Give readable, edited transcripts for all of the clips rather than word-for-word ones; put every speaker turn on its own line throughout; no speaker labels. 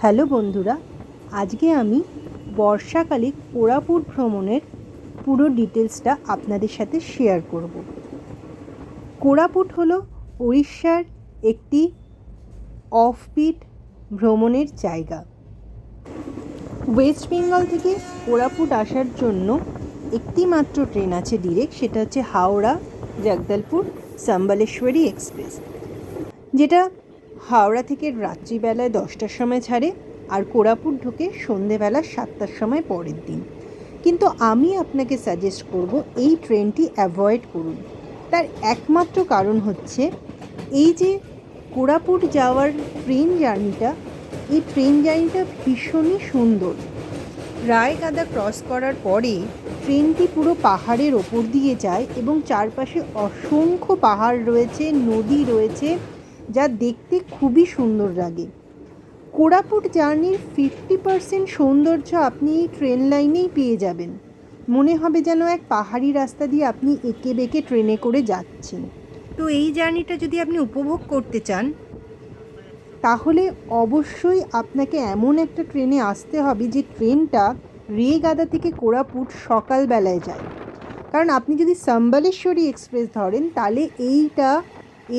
Hello বন্ধুরা, আজকে আমি বর্ষাকালে কোরাপুট ভ্রমণের পুরো ডিটেলসটা আপনাদের সাথে শেয়ার করব। কোরাপুট হলো উড়িষ্যার একটি অফবিট ভ্রমণের জায়গা। ওয়েস্ট বেঙ্গল থেকে কোরাপুট আসার জন্য একটি মাত্র ট্রেন আছে ডিরেক্ট, সেটা হচ্ছে হাওড়া জগদলপুর সম্বলেশ্বরী এক্সপ্রেস, যেটা হাওড়া থেকে রাত্রিবেলায় 10টার সময় ছাড়ে আর কোরাপুট ঢুকে সন্ধেবেলা 7টার সময় পরের দিন। কিন্তু আমি আপনাকে সাজেস্ট করব এই ট্রেনটি অ্যাভয়েড করুন। তার একমাত্র কারণ হচ্ছে এই যে কোরাপুট যাওয়ার ট্রেন জার্নিটা, এই ট্রেন জার্নিটা ভীষণই সুন্দর। রায়গাদা ক্রস করার পরে ট্রেনটি পুরো পাহাড়ের ওপর দিয়ে যায় এবং চারপাশে অসংখ্য পাহাড় রয়েছে, নদী রয়েছে, যা দেখতে খুবই সুন্দর লাগে। কোরাপুট জার্নির 50% সৌন্দর্য আপনি এই ট্রেন লাইনেই পেয়ে যাবেন। মনে হবে যেন এক পাহাড়ি রাস্তা দিয়ে আপনি এঁকে বেঁকে ট্রেনে করে যাচ্ছেন। তো এই জার্নিটা যদি আপনি উপভোগ করতে চান, তাহলে অবশ্যই আপনাকে এমন একটা ট্রেনে আসতে হবে যে ট্রেনটা রেগাদা থেকে কোরাপুট সকালবেলায় যায়। কারণ আপনি যদি সম্বলেশ্বরী এক্সপ্রেস ধরেন তাহলে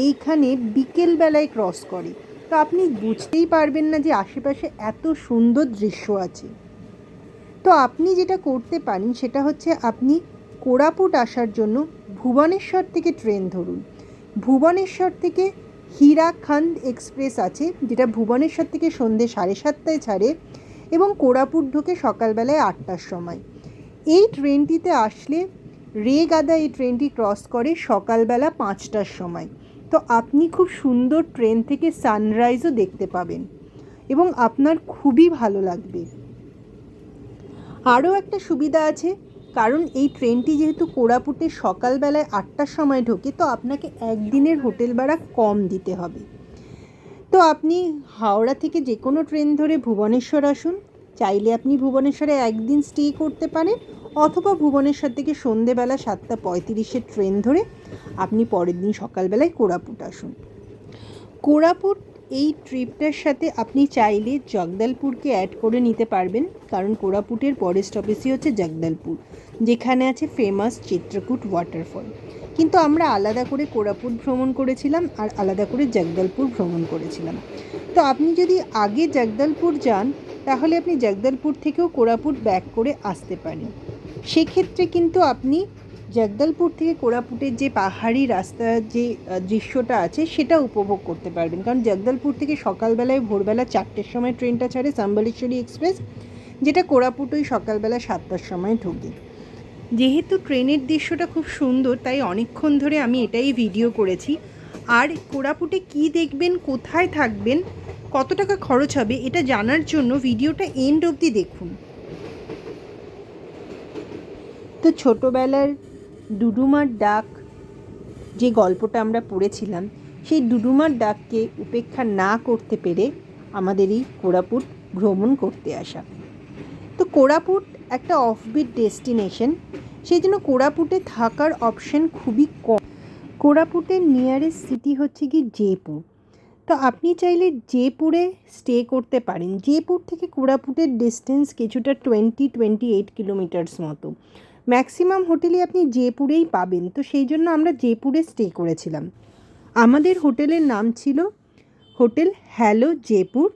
এইখানে বিকেলবেলায় ক্রস করে, তো আপনি বুঝতেই পারবেন না যে আশেপাশে এত সুন্দর দৃশ্য আছে। তো আপনি যেটা করতে পারেন সেটা হচ্ছে আপনি কোরাপুট আসার জন্য ভুবনেশ্বর থেকে ট্রেন ধরুন। ভুবনেশ্বর থেকে হীরাখান্দ এক্সপ্রেস আছে, যেটা ভুবনেশ্বর থেকে সন্ধ্যে 7:30টায় ছাড়ে এবং কোরাপুট ঢোকে সকালবেলায় 8টার সময়। এই ট্রেনটিতে আসলে রেগাদা এই ট্রেনটি ক্রস করে সকালবেলা 5টার সময়। তো আপনি খুব সুন্দর ট্রেন থেকে সানরাইজও দেখতে পাবেন এবং আপনার খুবই ভালো লাগবে। আরও একটা সুবিধা আছে, কারণ এই ট্রেনটি যেহেতু কোরাপুটে সকালবেলায় 8টার সময় ঢোকে, তো আপনাকে একদিনের হোটেল ভাড়া কম দিতে হবে। তো আপনি হাওড়া থেকে যে কোনো ট্রেন ধরে ভুবনেশ্বর আসুন। চাইলে আপনি ভুবনেশ্বরে একদিন স্টে করতে পারেন, অথবা ভুবনেশ্বর থেকে সন্ধেবেলা 7:35 ট্রেন ধরে আপনি পরের দিন সকালবেলায় কোরাপুট আসুন। কোরাপুট এই ট্রিপটার সাথে আপনি চাইলে জগদলপুরকে অ্যাড করে নিতে পারবেন, কারণ কোরাপুটের পরের স্টপেজই হচ্ছে জগদলপুর, যেখানে আছে ফেমাস চিত্রকূট ওয়াটারফল। কিন্তু আমরা আলাদা করে কোরাপুট ভ্রমণ করেছিলাম আর আলাদা করে জগদলপুর ভ্রমণ করেছিলাম। তো আপনি যদি আগে জগদলপুর যান তাহলে আপনি জগদলপুর থেকেও কোরাপুট ব্যাক করে আসতে পারেন। সেক্ষেত্রে কিন্তু আপনি জগদলপুর থেকে কোরাপুটের যে পাহাড়ি রাস্তার যে দৃশ্যটা আছে সেটা উপভোগ করতে পারবেন, কারণ জগদলপুর থেকে সকালবেলায় ভোরবেলা 4টের সময় ট্রেনটা ছাড়ে সম্বলেশ্বরী এক্সপ্রেস, যেটা কোরাপুট ওই সকালবেলা 7টার সময় ঢোকে। যেহেতু ট্রেনের দৃশ্যটা খুব সুন্দর, তাই অনেকক্ষণ ধরে আমি এটাই ভিডিও করেছি। আর কোরাপুটে কি দেখবেন, কোথায় থাকবেন, কত টাকা খরচ হবে, এটা জানার জন্য ভিডিওটা এন্ড অবধি দেখুন। তো ছোটোবেলার ডুডুমার ডাক যে গল্পটা আমরা পড়েছিলাম, সেই ডুডুমার ডাককে উপেক্ষা না করতে পেরে আমাদের এই কোরাপুট ভ্রমণ করতে আসা। তো কোরাপুট একটা অফবিট ডেস্টিনেশন, সেই জন্য কোরাপুটে থাকার অপশন খুবই কম। কোরাপুটের নিয়ারেস্ট সিটি হচ্ছে কি জয়পুর। তো আপনি চাইলে জয়পুরে স্টে করতে পারেন। জয়পুর থেকে কোরাপুটের ডিস্টেন্স কিছুটা 28 কিলোমিটার্স মতো। ম্যাক্সিমাম হোটেলে আপনি জয়পুরেই পাবেন, তো সেই জন্য আমরা জয়পুরে স্টে করেছিলাম। আমাদের হোটেলের নাম ছিল হোটেল হ্যালো জয়পুর।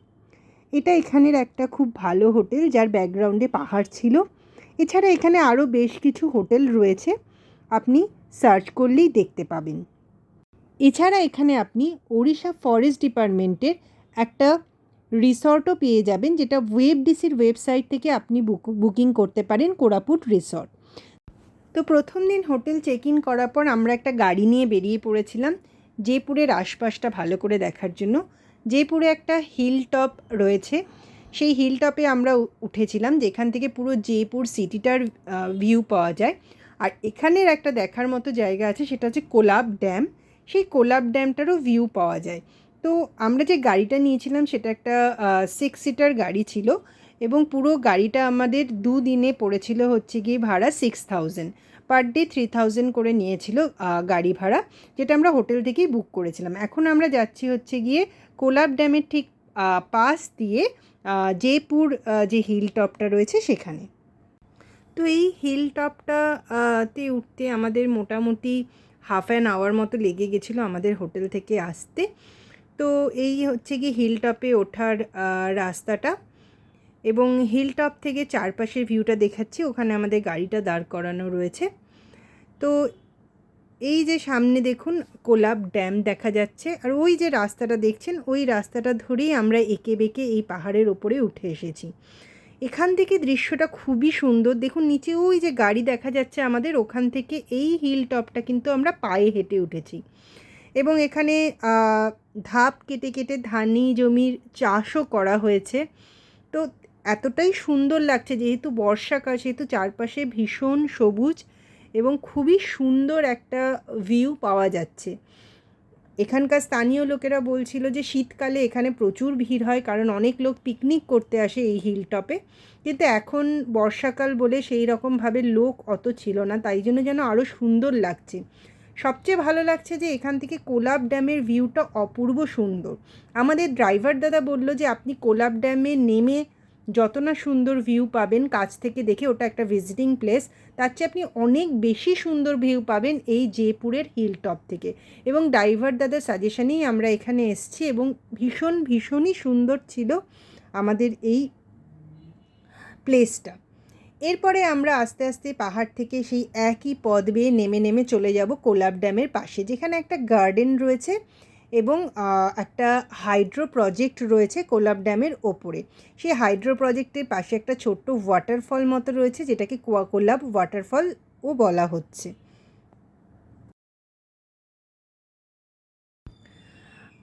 এটা এখানের একটা খুব ভালো হোটেল, যার ব্যাকগ্রাউন্ডে পাহাড় ছিল। এছাড়া এখানে আরও বেশ কিছু হোটেল রয়েছে, আপনি সার্চ করলেই দেখতে পাবেন। এছাড়া এখানে আপনি ওড়িশা ফরেস্ট ডিপার্টমেন্টের একটা রিসর্টও পেয়ে যাবেন, যেটা ওয়েবডিসির ওয়েবসাইট থেকে আপনি বুকিং করতে পারেন, কোরাপুট রিসর্ট। তো প্রথম দিন হোটেল চেক ইন করার পর আমরা একটা গাড়ি নিয়ে বেরিয়ে পড়েছিলাম জয়পুরের আশপাশটা ভালো করে দেখার জন্য। জয়পুরে একটা হিল টপ রয়েছে, সেই হিল টপে আমরা উঠেছিলাম, যেখান থেকে পুরো জয়পুর সিটিটার ভিউ পাওয়া যায়। আর এখানের একটা দেখার মতো জায়গা আছে, সেটা হচ্ছে কোলাব ড্যাম। সেই কোলাব ড্যামটারও ভিউ পাওয়া যায়। তো আমরা যে গাড়িটা নিয়েছিলাম সেটা একটা 6 সিটার গাড়ি ছিল, এবং পুরো গাড়িটা আমাদের 2 দিনে পড়েছিল হচ্ছে গিয়ে ভাড়া 6000, পার ডে 3000 করে নিয়েছিল গাড়ি ভাড়া, যেটা আমরা হোটেল থেকেই বুক করেছিলাম। এখন আমরা যাচ্ছি হচ্ছে গিয়ে কোলাব ড্যামের ঠিক পাশ দিয়ে জয়পুর যে হিল টপটা রয়েছে সেখানে। তো এই হিল টপটাতে উঠতে আমাদের মোটামুটি হাফ অ্যান আওয়ার মতো লেগে গেছিলো আমাদের হোটেল থেকে আসতে। তো এই হচ্ছে কি হিল টপে ওঠার রাস্তাটা, এবং হিল টপ থেকে চারপাশের ভিউটা দেখাচ্ছি। ওখানে আমাদের গাড়িটা দাঁড় করানো রয়েছে। তো এই যে সামনে দেখুন কোলাব ড্যাম দেখা যাচ্ছে, আর ওই যে রাস্তাটা দেখছেন ওই রাস্তাটা ধরেই আমরা এঁকে বেঁকে এই পাহাড়ের ওপরে উঠে এসেছি। এখান থেকে দৃশ্যটা খুবই সুন্দর। দেখুন নিচে ওই যে গাড়ি দেখা যাচ্ছে আমাদের, ওখান থেকে এই হিল টপটা কিন্তু আমরা পায়ে হেঁটে উঠেছি। এবং এখানে ধাপ কেটে কেটে ধানি জমির চাষও করা হয়েছে। তো এতটাই সুন্দর লাগছে, যেহেতু বর্ষাকাল সেহেতু চারপাশে ভীষণ সবুজ এবং খুবই সুন্দর একটা ভিউ পাওয়া যাচ্ছে। এখানকার স্থানীয় লোকেরা বলছিল যে শীতকালে এখানে প্রচুর ভিড় হয়, কারণ অনেক লোক পিকনিক করতে আসে এই হিল টপে। কিন্তু এখন বর্ষাকাল বলে সেই রকমভাবে লোক অত ছিল না, তাই জন্য যেন আরও সুন্দর লাগছে। সবচেয়ে ভালো লাগছে যে এখান থেকে কোলাব ড্যামের ভিউটা অপূর্ব সুন্দর। আমাদের ড্রাইভার দাদা বলল যে আপনি কোলাব ড্যামে নেমে যত না সুন্দর ভিউ পাবেন কাছ থেকে দেখে, ওটা একটা ভিজিটিং প্লেস, তার চেয়ে আপনি অনেক বেশি সুন্দর ভিউ পাবেন এই জয়পুরের হিল টপ থেকে। এবং ড্রাইভার দাদার সাজেশনেই আমরা এখানে এসেছি, এবং ভীষণই সুন্দর ছিল আমাদের এই প্লেসটা। এরপরে আমরা আস্তে আস্তে পাহাড় থেকে সেই একই পথ বেয়ে নেমে নেমে চলে যাব কোলাব ড্যামের পাশে, যেখানে একটা গার্ডেন রয়েছে এবং একটা হাইড্রো প্রজেক্ট রয়েছে কোলাব ড্যামের ওপরে। সেই হাইড্রো প্রজেক্টের পাশে একটা ছোট্ট ওয়াটারফল মতো রয়েছে, যেটাকে কোলাব ওয়াটারফলও বলা হচ্ছে।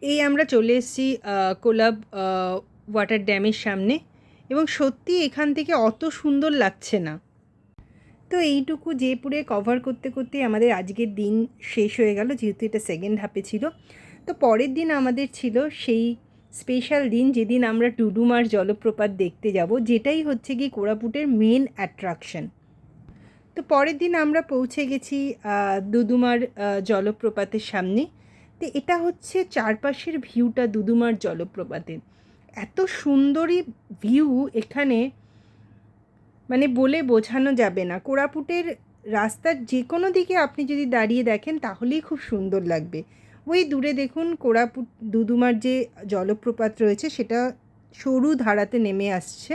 এই আমরা চলে এসেছি কোলাব ওয়াটার ড্যামের সামনে, এবং সত্যি এখান থেকে অত সুন্দর লাগছে না। তো এইটুকু জয়পুরে কভার করতে করতে আমাদের আজকের দিন শেষ হয়ে গেল, যেহেতু এটা সেকেন্ড হাফে ছিল। তো পরের দিন আমাদের ছিল সেই স্পেশাল দিন যেদিন আমরা ডুডুমার জলপ্রপাত দেখতে যাব, যেটাই হচ্ছে কি কোরাপুটের মেন অ্যাট্রাকশন। তো পরের দিন আমরা পৌঁছে গেছি দুদুমার জলপ্রপাতের সামনে। তো এটা হচ্ছে চারপাশের ভিউটা দুদুমার জলপ্রপাতের। এত সুন্দরই ভিউ এখানে, মানে বলে বোঝানো যাবে না। কোরাপুটের রাস্তার যে কোনো দিকে আপনি যদি দাঁড়িয়ে দেখেন তাহলেই খুব সুন্দর লাগবে। ওই দূরে দেখুন কোরাপুট দুদুমার যে জলপ্রপাত রয়েছে সেটা সরু ধারাতে নেমে আসছে।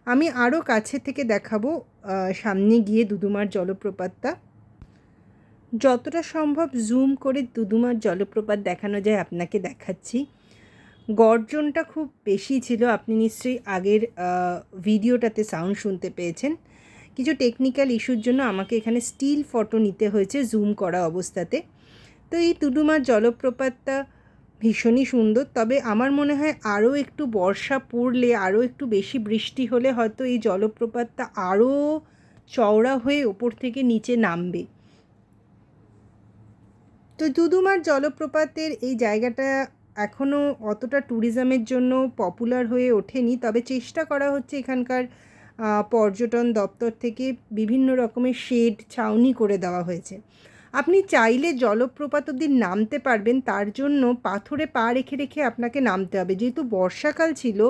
আমি আরও কাছে থেকে দেখাবো সামনে গিয়ে দুদুমার জলপ্রপাতটা। যতটা সম্ভব জুম করে দুদুমার জলপ্রপাত দেখানো যায় আপনাকে দেখাচ্ছি। গর্জনটা খুব বেশি ছিল, আপনি নিশ্চয়ই আগের ভিডিওটাতে সাউন্ড শুনতে পেয়েছেন। কিছু টেকনিক্যাল ইস্যুর জন্য আমাকে এখানে স্টিল ফটো নিতে হয়েছে জুম করা অবস্থাতে। তো এই দুদুমার জলপ্রপাতটা ভীষণই সুন্দর, তবে আমার মনে হয় আরও একটু বর্ষা পড়লে, আরও একটু বেশি বৃষ্টি হলে হয়তো এই জলপ্রপাতটা আরও চওড়া হয়ে ওপর থেকে নিচে নামবে। তো দুদুমার জলপ্রপাতের এই জায়গাটা এখনও অতটা ট্যুরিজমের জন্য পপুলার হয়ে ওঠেনি, তবে চেষ্টা করা হচ্ছে এখানকার পর্যটন দপ্তর থেকে বিভিন্ন রকমের শেড ছাউনি করে দেওয়া হয়েছে। আপনি চাইলে জলপ্রপাত অবধি নামতে পারবেন, তার জন্য পাথরে পা রেখে রেখে আপনাকে নামতে হবে, যেহেতু বর্ষাকাল ছিল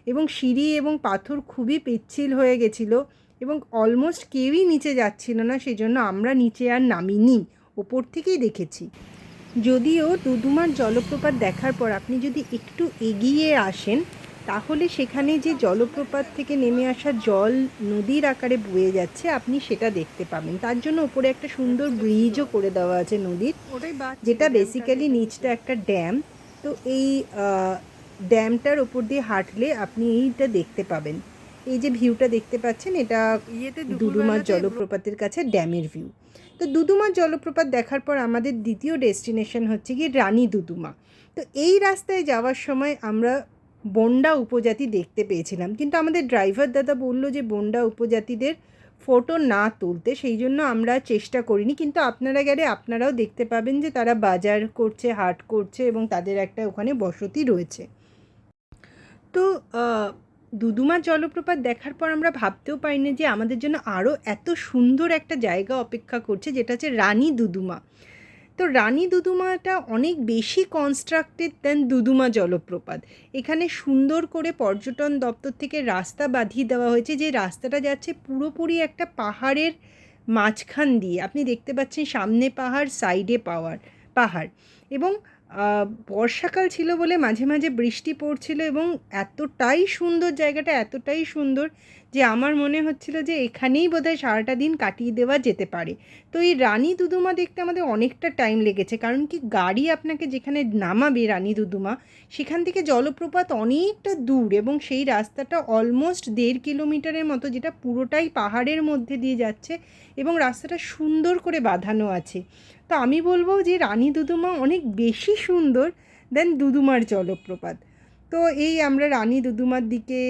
এবং সিঁড়ি এবং পাথর খুবই পিচ্ছিল হয়ে গেছিলো এবং অলমোস্ট কেউই নিচে যাচ্ছিল না, সেই জন্য আমরা নিচে আর নামিনি, ওপর থেকেই দেখেছি। যদিও দুদুমার জলপ্রপাত দেখার পর আপনি যদি একটু এগিয়ে আসেন তাহলে সেখানে যে জলপ্রপাত থেকে নেমে আসা জল নদীর আকারে বয়ে যাচ্ছে আপনি সেটা দেখতে পাবেন। তার জন্য উপরে একটা সুন্দর ব্রিজও করে দেওয়া আছে নদীর, যেটা বেসিক্যালি নিচটা একটা ড্যাম। তো এই ড্যামটার ওপর দিয়ে হাঁটলে আপনি এইটা দেখতে পাবেন। এই যে ভিউটা দেখতে পাচ্ছেন এটা দুদুমার জলপ্রপাতের কাছে ড্যামের ভিউ। তো দুদুমার জলপ্রপাত দেখার পর আমাদের দ্বিতীয় ডেস্টিনেশন হচ্ছে কি রানী দুদুমা। তো এই রাস্তায় যাওয়ার সময় আমরা বন্ডা উপজাতি দেখতে পেয়েছিলাম, কিন্তু আমাদের ড্রাইভার দাদা বলল যে বন্ডা উপজাতিদের ফটো না তুলতে, সেই জন্য আমরা চেষ্টা করিনি। কিন্তু আপনারা গেলে আপনারাও দেখতে পাবেন যে তারা বাজার করছে, হাট করছে এবং তাদের একটা ওখানে বসতি রয়েছে। তো দুদুমার জলপ্রপাত দেখার পর আমরা ভাবতেও পারিনি যে আমাদের জন্য আরও এত সুন্দর একটা জায়গা অপেক্ষা করছে, যেটা হচ্ছে রানী দুদুমা। তো রানী দুদুমাটা অনেক বেশি কনস্ট্রাক্টেড দেন দুদুমা জলপ্রপাত। এখানে সুন্দর করে পর্যটন দপ্তর থেকে রাস্তা বাঁধিয়ে দেওয়া হয়েছে, যে রাস্তাটা যাচ্ছে পুরোপুরি একটা পাহাড়ের মাঝখান দিয়ে। আপনি দেখতে পাচ্ছেন সামনে পাহাড়, সাইডে পাহাড় এবং বর্ষাকাল ছিল বলে মাঝে মাঝে বৃষ্টি পড়ছিল এবং এতটাই সুন্দর জায়গাটা, এতটাই সুন্দর যে আমার মনে হচ্ছিল যে এখানেই বোধহয় সারাটা দিন কাটিয়ে দেওয়া যেতে পারে। তো এই রানী দুদুমা দেখতে আমাদের অনেকটা টাইম লেগেছে, কারণ কি গাড়ি আপনাকে যেখানে নামাবে রানী দুদুমা, সেখান থেকে জলপ্রপাত অনেকটা দূর এবং সেই রাস্তাটা অলমোস্ট 1.5 কিলোমিটারের মতো, যেটা পুরোটাই পাহাড়ের মধ্যে দিয়ে যাচ্ছে এবং রাস্তাটা সুন্দর করে বাঁধানো আছে। তো আমি বলবো যে রানী দুদুমা অনেক বেশি সুন্দর দেন দুদুমার জলপ্রপাত। তো এই আমরা রানী দুদুমার দিকে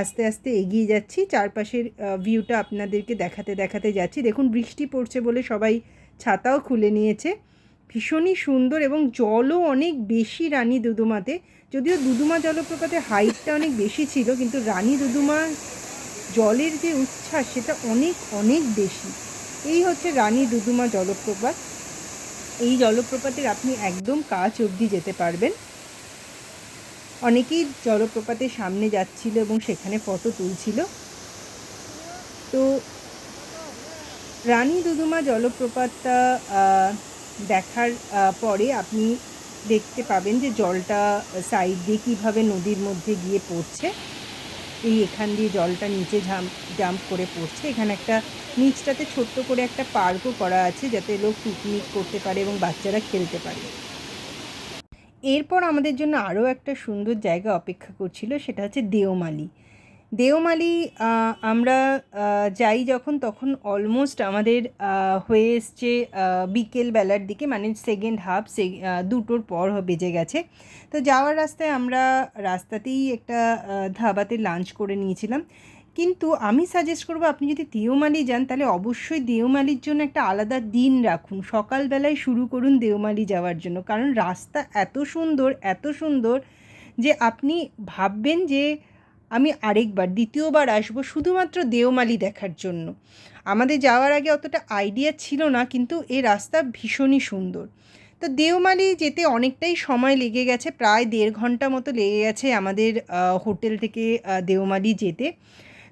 আস্তে আস্তে এগিয়ে যাচ্ছি, চারপাশের ভিউটা আপনাদেরকে দেখাতে দেখাতে যাচ্ছি। দেখুন বৃষ্টি পড়ছে বলে সবাই ছাতাও খুলে নিয়েছে। ভীষণই সুন্দর এবং জলও অনেক বেশি রানী দুদুমাতে। যদিও দুদুমা জলপ্রপাতে হাইটটা অনেক বেশি ছিল, কিন্তু রানী দুদুমা জলের যে উচ্ছ্বাস সেটা অনেক অনেক বেশি। এই হচ্ছে রানী দুদুমা জলপ্রপাত। এই জলপ্রপাতের আপনি একদম কাছ অবধি যেতে পারবেন। অনেকেই জলপ্রপাতের সামনে যাচ্ছিল এবং সেখানে ফটো তুলছিল। তো রানী দুদুমা জলপ্রপাতটা দেখার পরে আপনি দেখতে পাবেন যে জলটা সাইড দিয়ে কীভাবে নদীর মধ্যে গিয়ে পড়ছে। এই এখান দিয়ে জলটা নিচে জাম্প করে পড়ছে। এখানে একটা নিচটাতে ছোট্ট করে একটা পার্কও করা আছে, যাতে লোক পিকনিক করতে পারে এবং বাচ্চারা খেলতে পারে। এরপর আমাদের জন্য আরও একটা সুন্দর জায়গা অপেক্ষা করছিল, সেটা হচ্ছে দেওমালি। দেওমালি আমরা যাই যখন, তখন অলমোস্ট আমাদের হয়ে এসছে বিকেলবেলার দিকে, মানে সেকেন্ড হাফ, দুটোর পর বেজে গেছে। তো যাওয়ার রাস্তায় আমরা রাস্তাতেই একটা ধাবাতে লাঞ্চ করে নিয়েছিলাম। কিন্তু আমি সাজেস্ট করবো, আপনি যদি দেওমালি যান তাহলে অবশ্যই দেওমালির জন্য একটা আলাদা দিন রাখুন। সকালবেলায় শুরু করুন দেওমালি যাওয়ার জন্য, কারণ রাস্তা এত সুন্দর, এত সুন্দর যে আপনি ভাববেন যে আমি আরেকবার, দ্বিতীয়বার আসবো শুধুমাত্র দেওমালি দেখার জন্য। আমাদের যাওয়ার আগে অতটা আইডিয়া ছিল না, কিন্তু এই রাস্তা ভীষণই সুন্দর। তো দেওমালি যেতে অনেকটাই সময় লেগে গেছে, প্রায় 1.5 ঘন্টা মতো লেগে গেছে আমাদের হোটেল থেকে দেওমালি যেতে।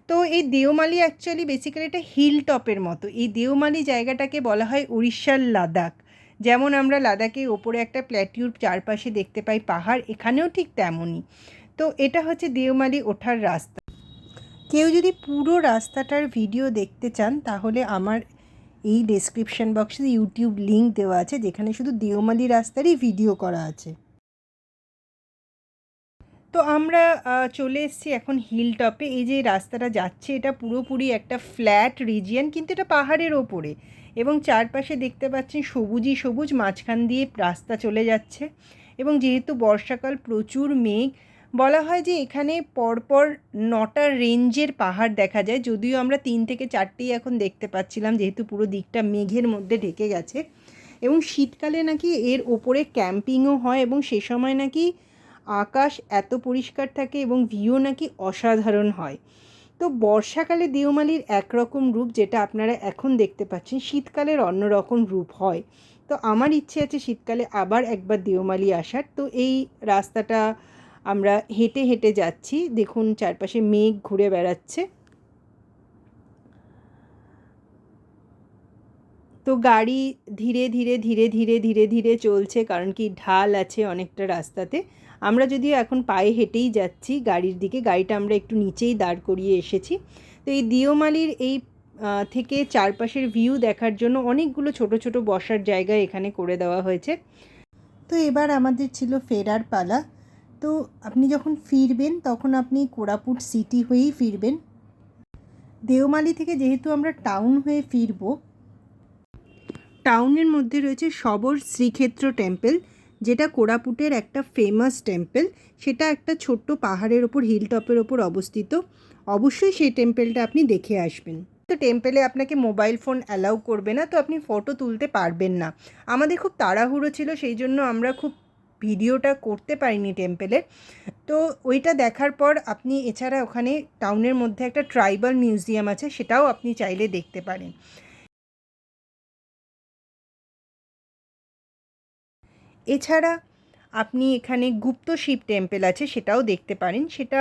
তো এই দেওমালি অ্যাকচুয়ালি বেসিক্যালি একটা হিল টপের মতো। এই দেওমালি জায়গাটাকে বলা হয় উড়িষ্যার লাদাখ। যেমন আমরা লাদাখে ওপরে একটা প্ল্যাটিউর চারপাশে দেখতে পাই পাহাড়, এখানেও ঠিক তেমনই। তো এটা হচ্ছে দেওমালি ওঠার রাস্তা। কেউ যদি পুরো রাস্তাটার ভিডিও দেখতে চান তাহলে আমার এই ডেসক্রিপশন বক্সে ইউটিউব লিঙ্ক দেওয়া আছে, যেখানে শুধু দেওমালি রাস্তারই ভিডিও করা আছে। তো আমরা চলে এসেছি এখন হিল টপে। এই যে রাস্তাটা যাচ্ছে এটা পুরোপুরি একটা ফ্ল্যাট রিজিয়ন, কিন্তু এটা পাহাড়ের ওপরে এবং চারপাশে দেখতে পাচ্ছেন সবুজই সবুজ, মাঝখান দিয়ে রাস্তা চলে যাচ্ছে। এবং যেহেতু বর্ষাকাল, প্রচুর মেঘ, বলা হয় যে এখানে পরপর 9টা রেঞ্জের পাহাড় দেখা যায়। যদিও আমরা 3 থেকে 4টেই এখন দেখতে পাচ্ছিলাম, যেহেতু পুরো দিকটা মেঘের মধ্যে ঢেকে গেছে। এবং শীতকালে নাকি এর ওপরে ক্যাম্পিংও হয় এবং সে সময় নাকি আকাশ এত পরিষ্কার থাকে এবং ভিউ নাকি অসাধারণ হয়। তো বর্ষাকালে দেওমালির একরকম রূপ, যেটা আপনারা এখন দেখতে পাচ্ছেন, শীতকালের অন্যরকম রূপ হয়। তো আমার ইচ্ছে আছে শীতকালে আবার একবার দেওমালি আসার। তো এই রাস্তাটা আমরা হেঁটে হেঁটে যাচ্ছি, দেখুন চারপাশে মেঘ ঘুরে বেড়াচ্ছে। তো গাড়ি ধীরে ধীরে ধীরে ধীরে ধীরে ধীরে চলছে, কারণ কি ঢাল আছে অনেকটা রাস্তাতে। আমরা যদিও এখন পায়ে হেঁটেই যাচ্ছি গাড়ির দিকে, গাড়িটা আমরা একটু নিচেই দাঁড় করিয়ে এসেছি। তো এই দেওমালির এই থেকে চারপাশের ভিউ দেখার জন্য অনেকগুলো ছোট ছোট বসার জায়গা এখানে করে দেওয়া হয়েছে। তো এবার আমাদের ছিল ফেরার পালা। তো আপনি যখন ফিরবেন তখন আপনি কোরাপুট সিটি হয়েই ফিরবেন। দেওমালি থেকে যেহেতু আমরা টাউন হয়ে ফিরবো, টাউনের মধ্যে রয়েছে শবর শ্রীক্ষেত্র টেম্পল, যেটা কোরাপুটের একটা ফেমাস টেম্পল। সেটা একটা ছোট্ট পাহাড়ের ওপর, হিল টপের ওপর অবস্থিত। অবশ্যই সেই টেম্পলটা আপনি দেখে আসবেন। তো টেম্পলে আপনাকে মোবাইল ফোন অ্যালাউ করবে না, তো আপনি ফটো তুলতে পারবেন না। আমাদের খুব তাড়াহুড়ো ছিল, সেই জন্য আমরা খুব ভিডিওটা করতে পারিনি টেম্পলে। তো ওইটা দেখার পর আপনি এছাড়া ওখানে টাউনের মধ্যে একটা ট্রাইবাল মিউজিয়াম আছে, সেটাও আপনি চাইলে দেখতে পারেন। এছাড়া আপনি এখানে গুপ্ত শিব টেম্পল আছে, সেটাও দেখতে পারেন। সেটা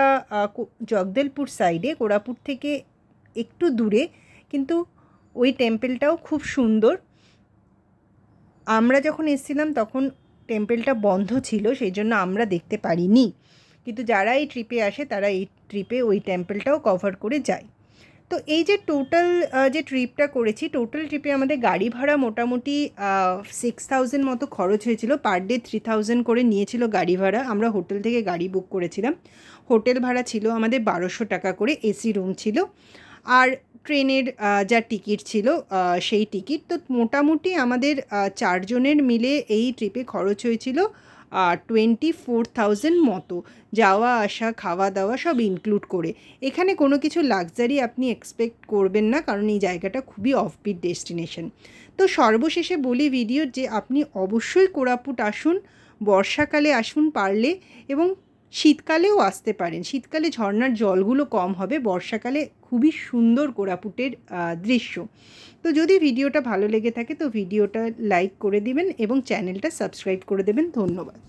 জগদলপুর সাইডে, কোরাপুট থেকে একটু দূরে, কিন্তু ওই টেম্পলটাও খুব সুন্দর। আমরা যখন এসেছিলাম তখন টেম্পলটা বন্ধ ছিল, সেই জন্য আমরা দেখতে পারিনি, কিন্তু যারা এই ট্রিপে আসে তারা এই ট্রিপে ওই টেম্পলটাও কভার করে যায়। তো এই যে টোটাল যে ট্রিপটা করেছি, টোটাল ট্রিপে আমাদের গাড়ি ভাড়া মোটামুটি 6,000 মতো খরচ হয়েছিল। পার ডে 3,000 করে নিয়েছিল গাড়ি ভাড়া। আমরা হোটেল থেকে গাড়ি বুক করেছিলাম। হোটেল ভাড়া ছিল আমাদের 1200 টাকা করে, এসি রুম ছিল, আর ট্রেনের যা টিকিট ছিল সেই টিকিট। তো মোটামুটি আমাদের 4 জনের মিলে এই ট্রিপে খরচ হয়েছিল 24,000 মতো, যাওয়া আসা খাওয়া দাওয়া সব ইনক্লুড করে। এখানে কোনো কিছু লাক্সারি আপনি এক্সপেক্ট করবেন না, কারণ এই জায়গাটা খুবই অফবিট ডেস্টিনেশন। তো সর্বশেষে বলি ভিডিওর যে আপনি অবশ্যই কোরাপুট আসুন, বর্ষাকালে আসুন পারলে, এবং শীতকালেও আসতে পারেন। শীতকালে ঝর্ণার জলগুলো কম হবে, বর্ষাকালে খুবই সুন্দর কোরাপুটের দৃশ্য। তো যদি ভিডিওটা ভালো লেগে থাকে তো ভিডিওটা লাইক করে দিবেন এবং চ্যানেলটা সাবস্ক্রাইব করে দেবেন। ধন্যবাদ।